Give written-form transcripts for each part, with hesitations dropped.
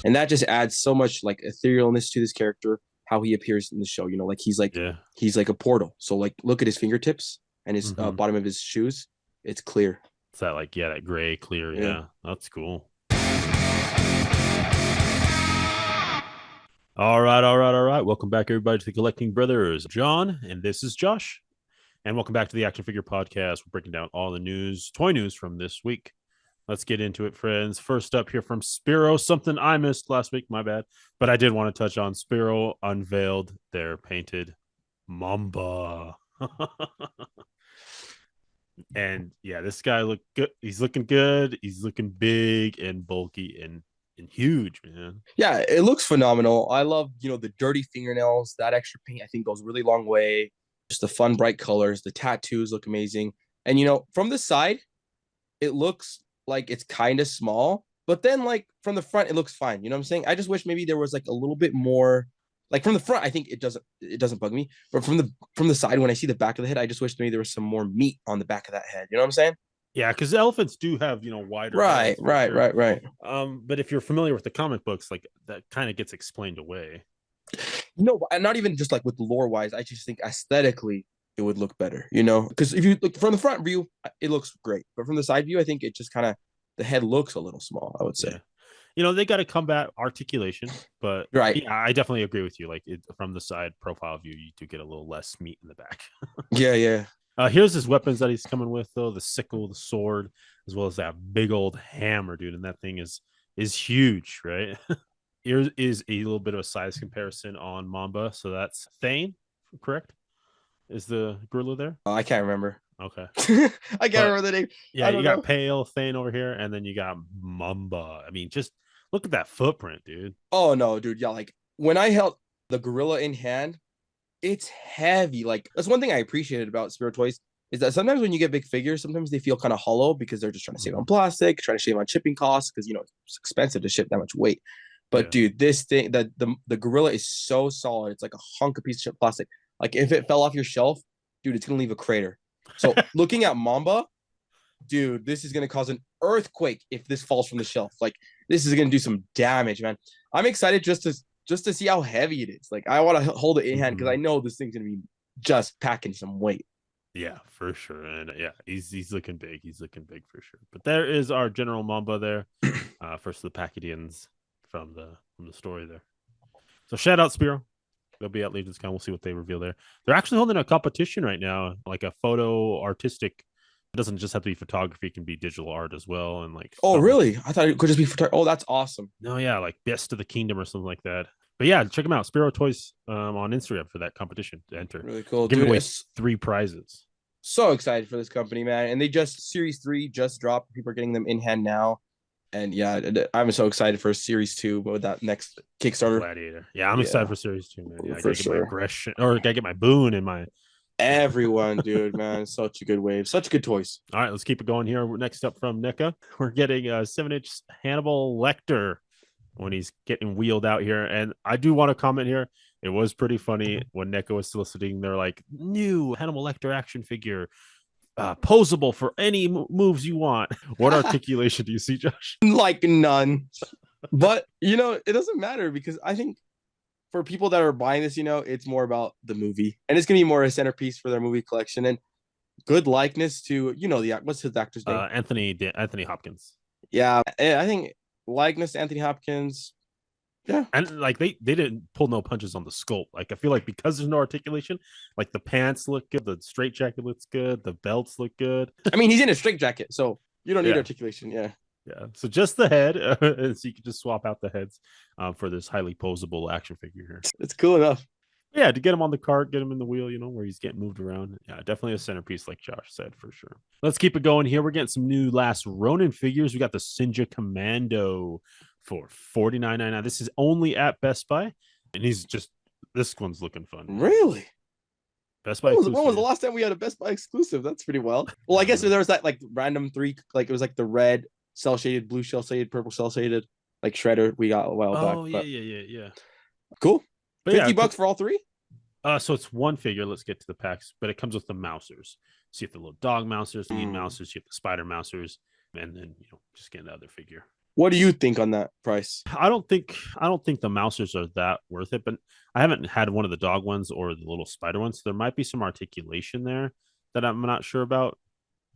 And that just adds so much like etherealness to this character, how he appears in the show. Like Yeah. he's like a portal. So like look at his fingertips and his Mm-hmm. bottom of his shoes. It's clear. It's that like that gray clear. Yeah. Yeah, that's cool. All right. Welcome back, everybody, to the Collecting Brothers. John, and this is Josh. And welcome back to the Action Figure Podcast. We're breaking down all the news, toy news from this week. Let's get into it, friends. First up here from Spiro, something I missed last week, my bad. But I did want to touch on Spiro unveiled their painted Mamba. And yeah, this guy looked good. He's looking good. He's looking big and bulky and huge, man. Yeah, it looks phenomenal. I love, the dirty fingernails. That extra paint I think goes a really long way. Just the fun, bright colors. The tattoos look amazing. And from the side, it looks like it's kind of small, but then like from the front, it looks fine. You know what I'm saying? I just wish maybe there was like a little bit more. Like from the front, I think it doesn't bug me. But from the side, when I see the back of the head, I just wish maybe there was some more meat on the back of that head. You know what I'm saying? Yeah, because elephants do have wider Right, heads for right, sure. right, right. But if you're familiar with the comic books, like that kind of gets explained away. No, and not even just like with lore wise. I just think aesthetically it would look better. Because if you look from the front view, it looks great, but from the side view, I think it just kind of the head looks a little small. I would say. Yeah, they got to combat articulation, but Right. yeah, I definitely agree with you. Like from the side profile view, you do get a little less meat in the back. Yeah, yeah. Here's his weapons that he's coming with, though: the sickle, the sword, as well as that big old hammer, dude. And that thing is huge, right? Here is a little bit of a size comparison on Mamba. So that's Thane, correct? Is the gorilla there? I can't remember. Okay. I can't But remember the name. yeah, I you don't got know. Pale Thane over here, and then you got Mamba. I mean, just look at that footprint, dude. Oh no, dude. Yeah, like when I held the gorilla in hand, it's heavy. Like that's one thing I appreciated about Spirit Toys is that sometimes when you get big figures, sometimes they feel kind of hollow because they're just trying to save Mhm. on plastic, trying to save on shipping costs because it's expensive to ship that much weight. But Yeah. dude, this thing, the gorilla is so solid. It's like a hunk of piece of plastic. Like if it fell off your shelf, dude, it's gonna leave a crater. So looking at Mamba, dude, this is gonna cause an earthquake if this falls from the shelf. Like this is gonna do some damage, man. I'm excited just to see how heavy it is. Like I want to hold it in hand because I Mhm. know this thing's gonna be just packing some weight. Yeah, for sure. And yeah, he's looking big. He's looking big for sure. But there is our General Mamba there. First of the Pacadians from the story there. So shout out Spiro. They'll be at Legion's Con. We'll see what they reveal there. They're actually holding a competition right now, like a photo artistic. It doesn't just have to be photography; it can be digital art as well, and like Oh, some. really? I thought it could just be for. Oh, that's awesome. No, yeah, like Best of the Kingdom or something like that. But yeah, check them out, Spiro Toys, on Instagram for that competition to enter. Really cool, Giving dude. away It's 3 prizes. so excited for this company, man. And they just Series 3 just dropped. People are getting them in hand now. And yeah, I'm so excited for Series 2 with that next Kickstarter. Gladiator. Yeah, I'm excited Yeah, for Series 2, man. Yeah, I for gotta get my sure. aggression or I gotta get my boon and my. Everyone, dude, man, such a good wave, such good toys. All right, let's keep it going here. Next up from Neca, we're getting a 7-inch Hannibal Lecter when he's getting wheeled out here. And I do want to comment here. It was pretty funny when Neca was soliciting. They're like, new Hannibal Lecter action figure, posable for any moves you want. What articulation do you see, Josh? Like none. But it doesn't matter because I think for people that are buying this, it's more about the movie. And it's gonna be more a centerpiece for their movie collection and good likeness to, the what's his actor's name? Anthony Hopkins. Yeah. I think likeness to Anthony Hopkins. Yeah. And like they didn't pull no punches on the sculpt. Like I feel like because there's no articulation, like the pants look good, the straight jacket looks good, the belts look good. I mean, he's in a straight jacket, so you don't need Yeah. articulation. Yeah. Yeah. So just the head, so you can just swap out the heads for this highly posable action figure here. It's cool enough. Yeah, to get him on the cart, get him in the wheel, where he's getting moved around. Yeah, definitely a centerpiece, like Josh said, for sure. Let's keep it going here. We're getting some new Last Ronin figures. We got the Sinja Commando for $49.99. This is only at Best Buy, and this one's looking fun. Really? Best Buy When was the last time we had a Best Buy exclusive? That's pretty wild. Well, I guess there was that like random three, like it was like the red cell shaded, blue cell shaded, purple cell shaded, like shredder we got a while back. Oh yeah, yeah. Cool. But 50 yeah, bucks for all three? so it's one figure. Let's get to the packs, but it comes with the mousers. So you have the little dog mousers, the mousers, you have the spider mousers, and then just get another figure. What do you think on that price? I don't think the mousers are that worth it, but I haven't had one of the dog ones or the little spider ones. So there might be some articulation there that I'm not sure about.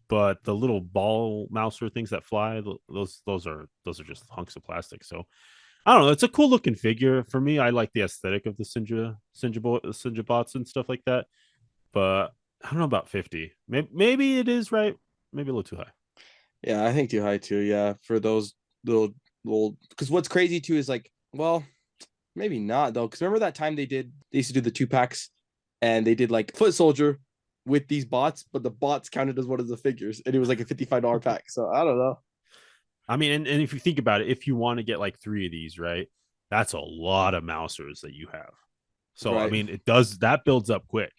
But the little ball mouser things that fly, those are just hunks of plastic. So I don't know. It's a cool looking figure for me. I like the aesthetic of the Sinja bots and stuff like that. But I don't know about 50. Maybe it is right. Maybe a little too high. Yeah, I think too high too. Yeah, for those little. Because what's crazy too is like, well, maybe not though. Because remember that time they used to do the 2 packs, and they did like Foot Soldier with these bots, but the bots counted as one of the figures, and it was like a $55 pack. So I don't know. I mean, and if you think about it, if you want to get like 3 of these, right, that's a lot of mousers that you have. So I Right. mean, it does that builds up quick.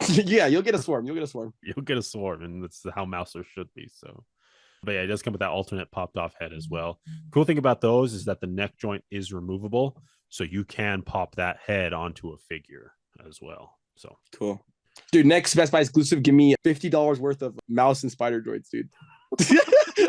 Yeah, you'll get a swarm. You'll get a swarm. You'll get a swarm, and that's how mousers should be. So, but yeah, it does come with that alternate popped off head as well. Cool thing about those is that the neck joint is removable, so you can pop that head onto a figure as well. So Cool. Dude, next Best Buy exclusive, give me $50 worth of mouse and spider droids, dude.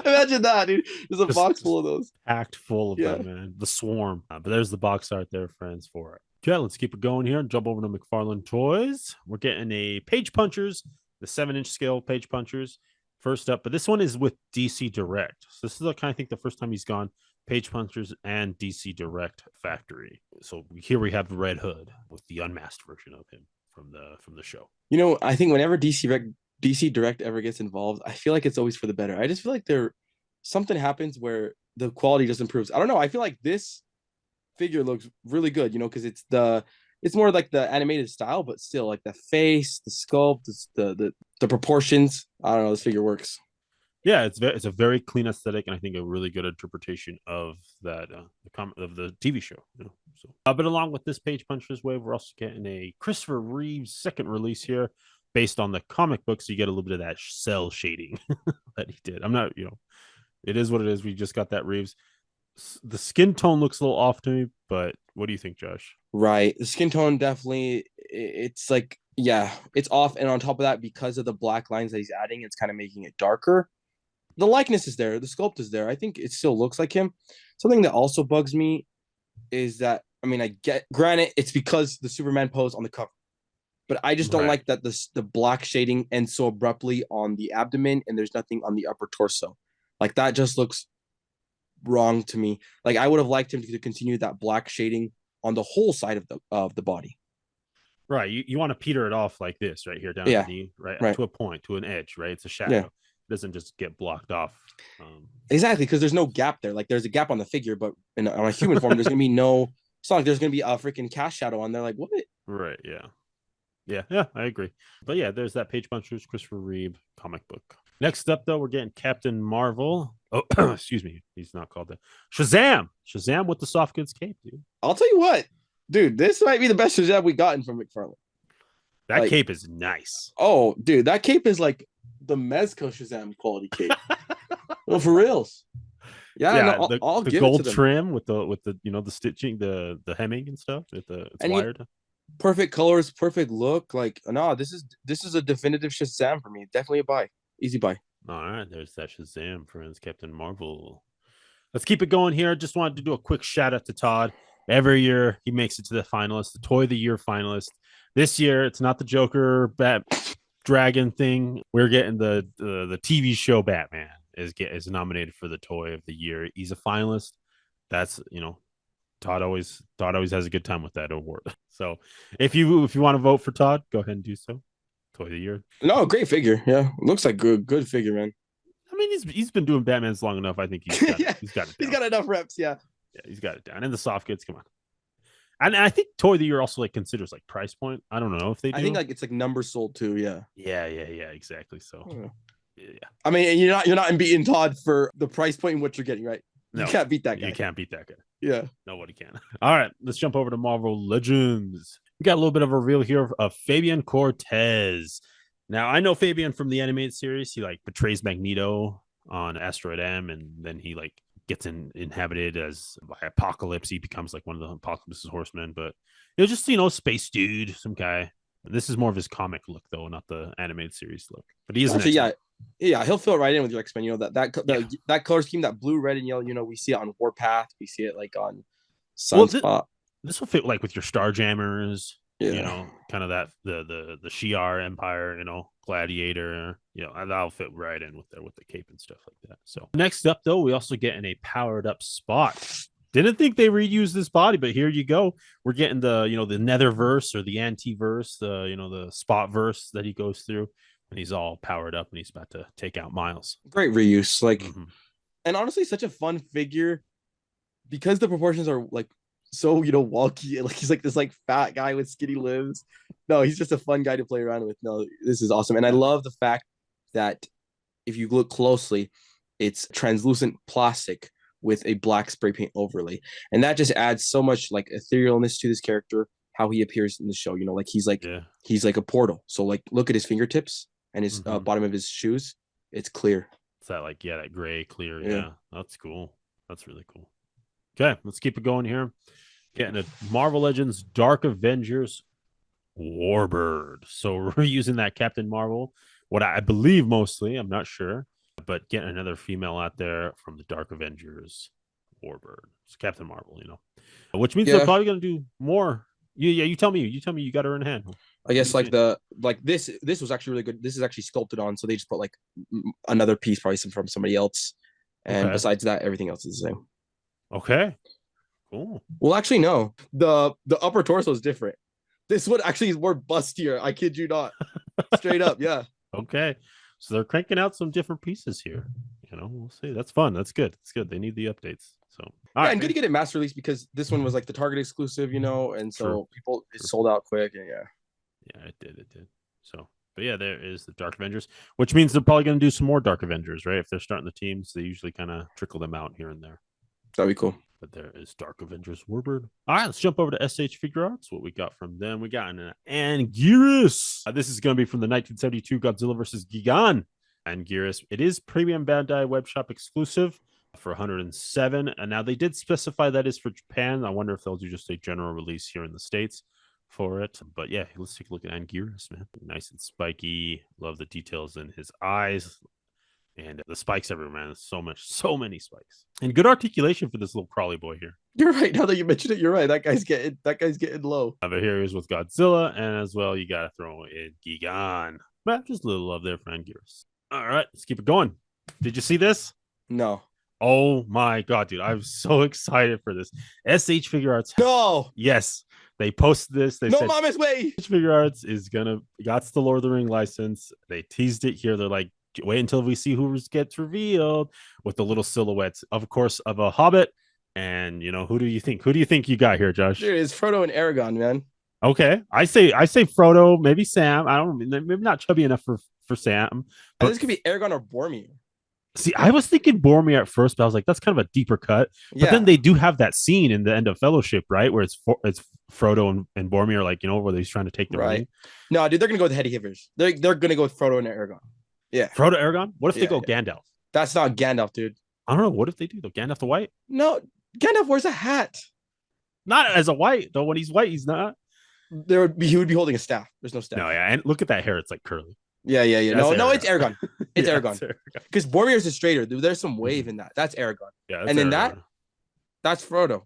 Imagine that, dude. There's a box full of those. packed full of them, man. The swarm. But there's the box art there, friends, for it. Okay, let's keep it going here and jump over to McFarlane Toys. We're getting a Page Punchers, the 7-inch scale Page Punchers. First up, but this one is with DC Direct. So this is like, I think the first time he's gone Page Punchers and DC Direct factory. So here we have Red Hood with the unmasked version of him from the show. You know, I think whenever DC Direct ever gets involved, I feel like it's always for the better. I just feel like something happens where the quality just improves. I don't know. I feel like this figure looks really good, because it's more like the animated style, but still like the face, the sculpt, the proportions. I don't know. This figure works. Yeah, it's a very clean aesthetic, and I think a really good interpretation of that of the TV show. So, but along with this Page Punchers wave, we're also getting a Christopher Reeves second release here, based on the comic book. So you get a little bit of that cell shading that he did. I'm not, it is what it is. We just got that Reeves. The skin tone looks a little off to me, but what do you think, Josh? Right. The skin tone definitely, it's like, yeah, it's off. And on top of that, because of the black lines that he's adding, it's kind of making it darker. The likeness is there, the sculpt is there. I think it still looks like him. Something that also bugs me is that, I mean, granted, it's because the Superman pose on the cover, but I just don't like that the black shading ends so abruptly on the abdomen and there's nothing on the upper torso. Like that just looks wrong to me. Like I would have liked him to continue that black shading on the whole side of the body. Right. You want to peter it off like this right here down at the knee, right? To a point, to an edge, right? It's a shadow. Yeah. It doesn't just get blocked off. Exactly, because there's no gap there. Like there's a gap on the figure, but on a human form, there's gonna be no. It's not like there's gonna be a freaking cast shadow on there. Like what? Right. Yeah. I agree. But yeah, there's that Page Punchers Christopher Reeve comic book. Next up, though, we're getting Captain Marvel. Oh, excuse me, he's not called that. Shazam with the soft goods cape, dude. I'll tell you what, dude. This might be the best Shazam we gotten from McFarlane. That cape is nice. Oh, dude, that cape is like the Mezco Shazam quality cape. Well, for reals. Yeah, no, I'll the give gold it to them. trim with the the stitching, the hemming and stuff. It's wired. Perfect colors, perfect look. Like no, this is a definitive Shazam for me. Definitely a buy, easy buy. All right, there's that Shazam, friends. Captain Marvel. Let's keep it going here. Just wanted to do a quick shout out to Todd. Every year he makes it to the finalist, the Toy of the Year finalist. This year it's not the Joker Bat Dragon thing. We're getting the TV show Batman is nominated for the Toy of the Year. He's a finalist. That's Todd always has a good time with that award. So if you want to vote for Todd, go ahead and do so. Toy of the Year. No, great figure. Yeah, looks like good figure, man. I mean, he's been doing Batman's long enough. I think he's got it. He's got it down. He's got enough reps. Yeah, he's got it down. And the soft goods, come on. And I think Toy of the Year also like considers like price point. I don't know if they do. I think like it's like numbers sold too. Yeah. Yeah. Exactly. So. Yeah. I mean, you're not beating Todd for the price point in what you're getting, right? No, you can't beat that guy. You can't beat that guy. Yeah. Nobody can. All right, let's jump over to Marvel Legends. We got a little bit of a reveal here of Fabian Cortez. Now, I know Fabian from the animated series. He like betrays Magneto on Asteroid M, and then he like gets inhabited as by Apocalypse. He becomes like one of the Apocalypse's horsemen, but just space dude, some guy. This is more of his comic look though, not the animated series look. But he is Yeah, he'll fill right in with your X-Men. Yeah. That color scheme, that blue, red, and yellow. We see it on Warpath. We see it like on Well, Sunspot. this will fit like with your Starjammers. Yeah, Kind of that the Shi'ar Empire. Gladiator. That'll fit right in with the cape and stuff like that. So next up, though, we also get in a powered up Spot. Didn't think they reused this body, but here you go. We're getting the the Netherverse or the Antiverse, the Spot verse that he goes through, and he's all powered up and he's about to take out Miles. great reuse. Mm-hmm. And honestly, such a fun figure because the proportions are like so wonky. Like he's like this like fat guy with skinny limbs. No, he's just a fun guy to play around with. No, this is awesome, and I love the fact that if you look closely, it's translucent plastic with a black spray paint overlay, and that just adds so much like etherealness to this character. How he appears in the show, like he's like a portal. So like look at his fingertips and his bottom of his shoes. It's clear. It's that that gray clear. Yeah, that's cool. That's really cool. Okay, let's keep it going here. Getting a Marvel Legends Dark Avengers Warbird. So we're using that Captain Marvel, what I believe mostly, I'm not sure, but getting another female out there from the Dark Avengers Warbird. It's Captain Marvel, which means they're probably going to do more. You tell me. You got her in hand. I guess this was actually really good. This is actually sculpted on, so they just put like another piece, probably from somebody else. And besides that, everything else is the same. Okay. Cool. Well, actually, no. The upper torso is different. This one actually is more bustier. I kid you not. Straight up, yeah. Okay. So they're cranking out some different pieces here. We'll see. That's fun. That's good. It's good. They need the updates. So and good to get it mass release because this one was like the Target exclusive, and so it sold out quick, and yeah, it did. So, but yeah, there is the Dark Avengers, which means they're probably going to do some more Dark Avengers, right? If they're starting the teams, they usually kind of trickle them out here and there. That'd be cool. But there is Dark Avengers Warbird. All right, let's jump over to SH Figure Arts. What we got from them? We got an Anguirus. This is going to be from the 1972 Godzilla vs. Gigan. Anguirus. It is premium Bandai web shop exclusive for 107. And now they did specify that is for Japan. I wonder if they'll do just a general release here in the States for it. But yeah, let's take a look at Anguirus, man. Nice and spiky. Love the details in his eyes. And the spikes everywhere, man. So many spikes. And good articulation for this little crawly boy here. You're right. Now that you mentioned it, you're right. That guy's getting low. But here he is with Godzilla, and as well, you gotta throw in Gigan. But just a little love there for Anguirus. All right, let's keep it going. Did you see this? No. Oh my god, dude. I'm so excited for this. SH Figure Arts. No. Yes. They posted this. They said Mama's way. SH Figure Arts is got the Lord of the Ring license. They teased it here. They're like, wait until we see who gets revealed with the little silhouettes, of course, of a Hobbit. And who do you think you got here, Josh? Dude, it's Frodo and Aragon, man. Okay, I say Frodo, maybe Sam. I don't maybe not chubby enough for Sam. But this could be Aragon or Boromir. See, I was thinking Boromir at first, but I was like, that's kind of a deeper cut. But then they do have that scene in the end of Fellowship, right, where it's Frodo and Boromir, like where he's trying to take the ring. No, dude, they're gonna go with the heady hitters. They're gonna go with Frodo and Aragon. Yeah. Frodo, Aragon? What if they go Gandalf? That's not Gandalf, dude. I don't know. What if they do, though? Gandalf the White? No, Gandalf wears a hat. Not as a white, though. When he's white, he's not. He would be holding a staff. There's no staff. No, yeah. And look at that hair. It's like curly. Yeah. No, it's Aragon. It's Aragon. Because Boromir's is straighter. There's some wave in that. That's Aragon. Yeah. And then that's Frodo.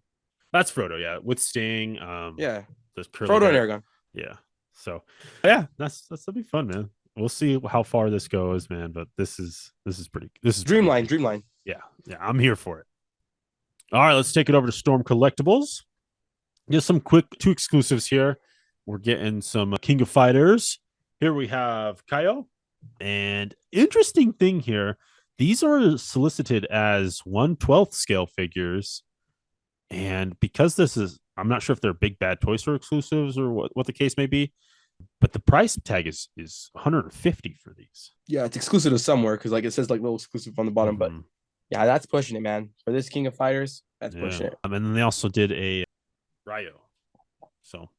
That's Frodo, yeah. With Sting. Yeah. Frodo hair. And Aragon. Yeah. So, yeah, that'll be fun, man. We'll see how far this goes, man. But this is Dreamline. Yeah, I'm here for it. All right, let's take it over to Storm Collectibles. Just some quick 2 exclusives here. We're getting some King of Fighters. Here we have Kaio. And interesting thing here, these are solicited as 1/12 scale figures. And because this is, I'm not sure if they're big bad toy store exclusives or what the case may be. But the price tag is 150 for these. Yeah, it's exclusive to somewhere because it says little exclusive on the bottom. But yeah, that's pushing it, man. For this King of Fighters, that's pushing it. And then they also did a Ryo. So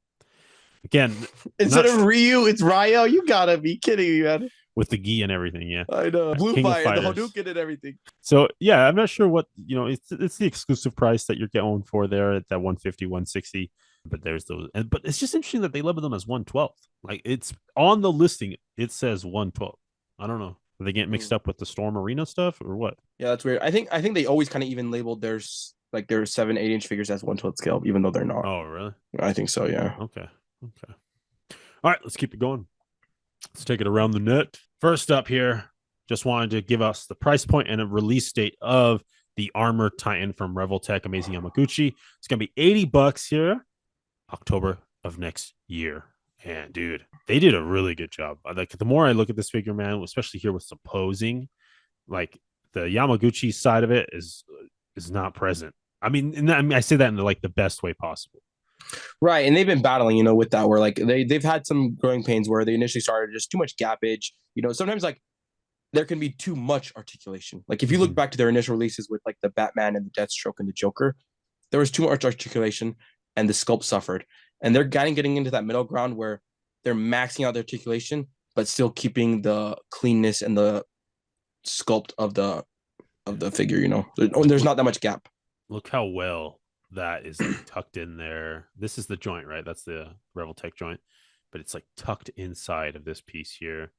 again, instead of Ryu, it's Ryo. You gotta be kidding me, man. With the gi and everything, yeah. I know. Blue Fire, the Hadouken and everything. So yeah, I'm not sure what it's the exclusive price that you're going for there at that 150, 160. But there's those, but it's just interesting that they label them as 1/12. Like it's on the listing, it says 1/12. I don't know. Are they getting mixed up with the Storm Arena stuff or what? Yeah, that's weird. I think they always kind of even labeled like their 7, 8 inch figures as 1/12 scale, even though they're not. Oh, really? I think so. Yeah. Okay. Okay. All right, let's keep it going. Let's take it around the net. First up here, just wanted to give us the price point and a release date of the Armor Titan from Revoltech Amazing Yamaguchi. It's going to be $80 here, October of next year. And dude, they did a really good job. Like the more I look at this figure, man, especially here with some posing, like the Yamaguchi side of it is not present. I mean, I say that in like the best way possible. Right, and they've been battling, with that where like they've had some growing pains where they initially started just too much gappage. Sometimes like there can be too much articulation. Like if you look back to their initial releases with like the Batman and the Deathstroke and the Joker, there was too much articulation, and the sculpt suffered. And they're getting into that middle ground where they're maxing out the articulation, but still keeping the cleanness and the sculpt of the figure. There's not that much gap. Look how well that is like tucked in there. This is the joint, right? That's the Revoltech joint, but it's like tucked inside of this piece here.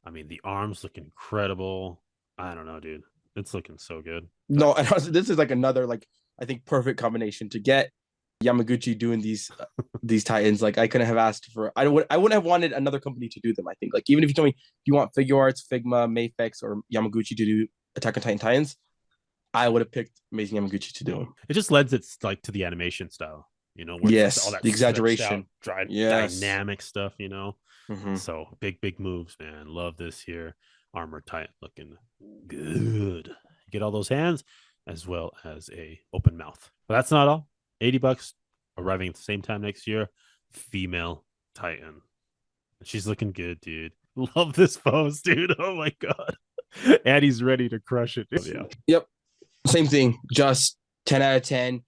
I mean, the arms look incredible. I don't know, dude. It's looking so good. No, and also, this is like another like I think perfect combination to get Yamaguchi doing these Titans. Like I couldn't have asked for. I wouldn't have wanted another company to do them. I think like even if you told me you want Figure Arts, Figma, Mafex, or Yamaguchi to do Attack on Titan Titans, I would have picked Amazing Yamaguchi to do them. It just lends it like to the animation style, where yes, it's all that the exaggeration, dynamic stuff, Mm-hmm. So big moves, man. Love this here. Armor Titan looking good. Get all those hands as well as a open mouth. But that's not all. $80 arriving at the same time next year. Female Titan. She's looking good, dude. Love this pose, dude. Oh my god. Addie's ready to crush it. Dude. Yeah. Yep. Same thing. Just 10 out of 10.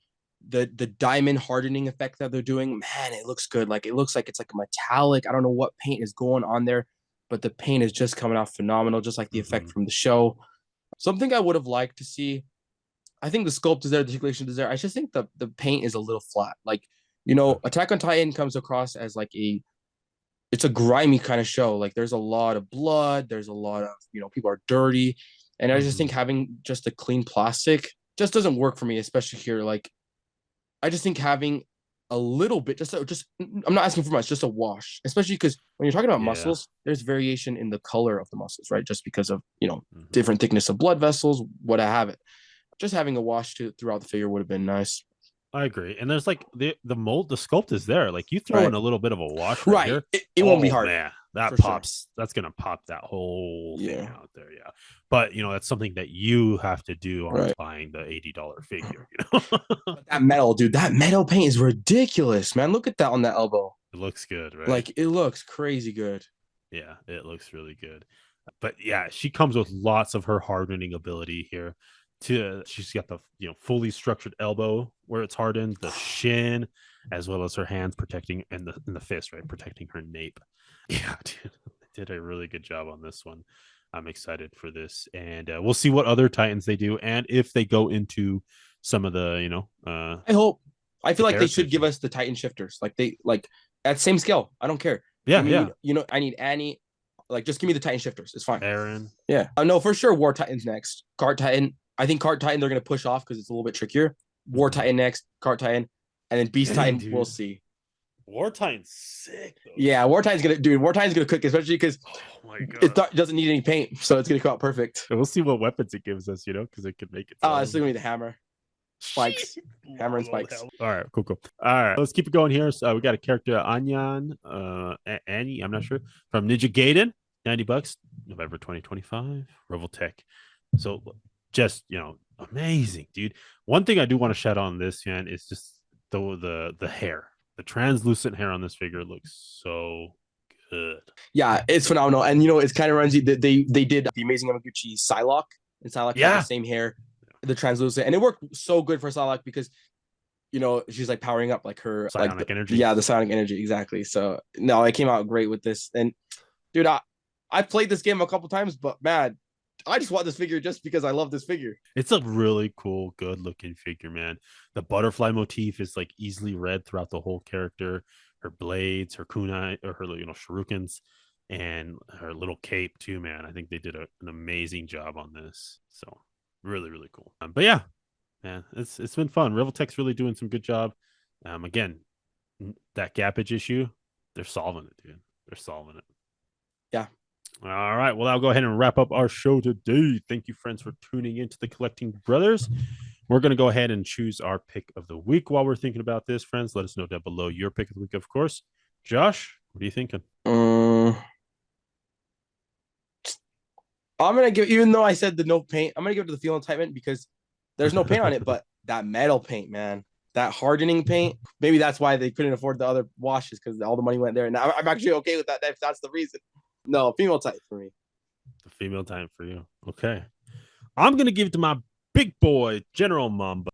The diamond hardening effect that they're doing, man, it looks good. Like it looks like it's like a metallic. I don't know what paint is going on there, but the paint is just coming out phenomenal, just like the effect from the show. Something I would have liked to see. I think the sculpt is there, the articulation is there. I just think the paint is a little flat. Like, Attack on Titan comes across as like it's a grimy kind of show. Like there's a lot of blood, there's a lot of, people are dirty. And I just think having just a clean plastic just doesn't work for me, especially here. Like I just think having a little bit, just I'm not asking for much, just a wash, especially because when you're talking about muscles, there's variation in the color of the muscles, right? Just because of, different thickness of blood vessels, what I have it. Just having a wash throughout the figure would have been nice. I agree. And there's like the mold, the sculpt is there. Like you throw in a little bit of a wash here. It won't be hard. Man, that pops. Sure. That's gonna pop that whole thing out there. Yeah. But that's something that you have to do on buying the $80 figure. That metal, dude, that metal paint is ridiculous, man. Look at that on that elbow. It looks good, right? Like it looks crazy good. Yeah, it looks really good. But yeah, she comes with lots of her hardening ability here. She's got the fully structured elbow where it's hardened, the shin, as well as her hands protecting and the fist, right, protecting her nape. Yeah, dude, did a really good job on this one. I'm excited for this, and we'll see what other Titans they do, and if they go into some of the I hope. I feel like they should give us the Titan shifters, like at same scale. I don't care. Yeah, I need Annie. Like, just give me the Titan shifters. It's fine. Aaron. Yeah. No, for sure. War Titan's next. Cart Titan. I think Cart Titan they're gonna push off because it's a little bit trickier. War Titan next, Cart Titan, and then Beast Titan. Dude. We'll see. War Titan's sick though. Yeah, War Titan's gonna cook, especially because it doesn't need any paint, so it's gonna come out perfect. And we'll see what weapons it gives us, because it could make it. It's gonna be the hammer, spikes, hammer and spikes. All right, cool. All right, let's keep it going here. So we got a character Anyan, Annie, I'm not sure, from Ninja Gaiden, $90, November 2025, Revoltech. So just amazing, dude. One thing I do want to shout on this, man, is just the hair. The translucent hair on this figure looks so good. Yeah, it's phenomenal. And it's kind of reminds you that they did the Amazing Yamaguchi Psylocke, and Psylocke had the same hair, the translucent, and it worked so good for Psylocke because she's like powering up like her psionic energy. Yeah, the psionic energy, exactly. So no, it came out great with this. And dude, I played this game a couple times, but man, I just want this figure just because I love this figure. It's a really cool, good looking figure, man. The butterfly motif is like easily read throughout the whole character. Her blades, her kunai, or her shurikens. and her little cape too, man. I think they did an amazing job on this. So really, really cool. But yeah, man, it's been fun. Reveltech's really doing some good job. Again, that gappage issue, they're solving it, dude. They're solving it. Yeah. All right. Well, I'll go ahead and wrap up our show today. Thank you, friends, for tuning into the Collecting Brothers. We're going to go ahead and choose our pick of the week. While we're thinking about this, friends, let us know down below your pick of the week, of course. Josh, what are you thinking? I'm gonna give, even though I said the no paint, I'm gonna give it to the feel enticement because there's no paint on it, but that metal paint, man, that hardening paint. Maybe that's why they couldn't afford the other washes because all the money went there. And I'm actually okay with that if that's the reason. No, female type for me. The female time for you. Okay. I'm gonna give it to my big boy, General Mamba.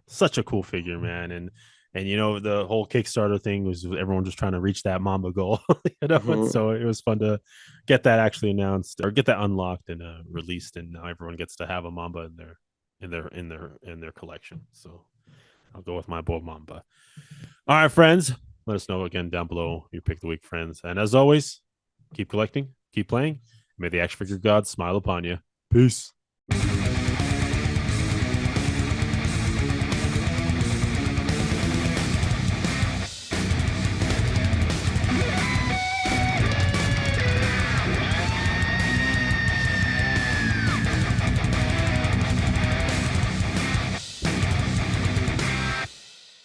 Such a cool figure, man. And you know, the whole Kickstarter thing was everyone just trying to reach that Mamba goal, you know. And so it was fun to get that actually announced or get that unlocked and released, and now everyone gets to have a Mamba in their collection. So I'll go with my boy Mamba. All right, friends. Let us know again down below your pick of the week, friends. And as always, keep collecting, keep playing. May the action figure gods smile upon you. Peace.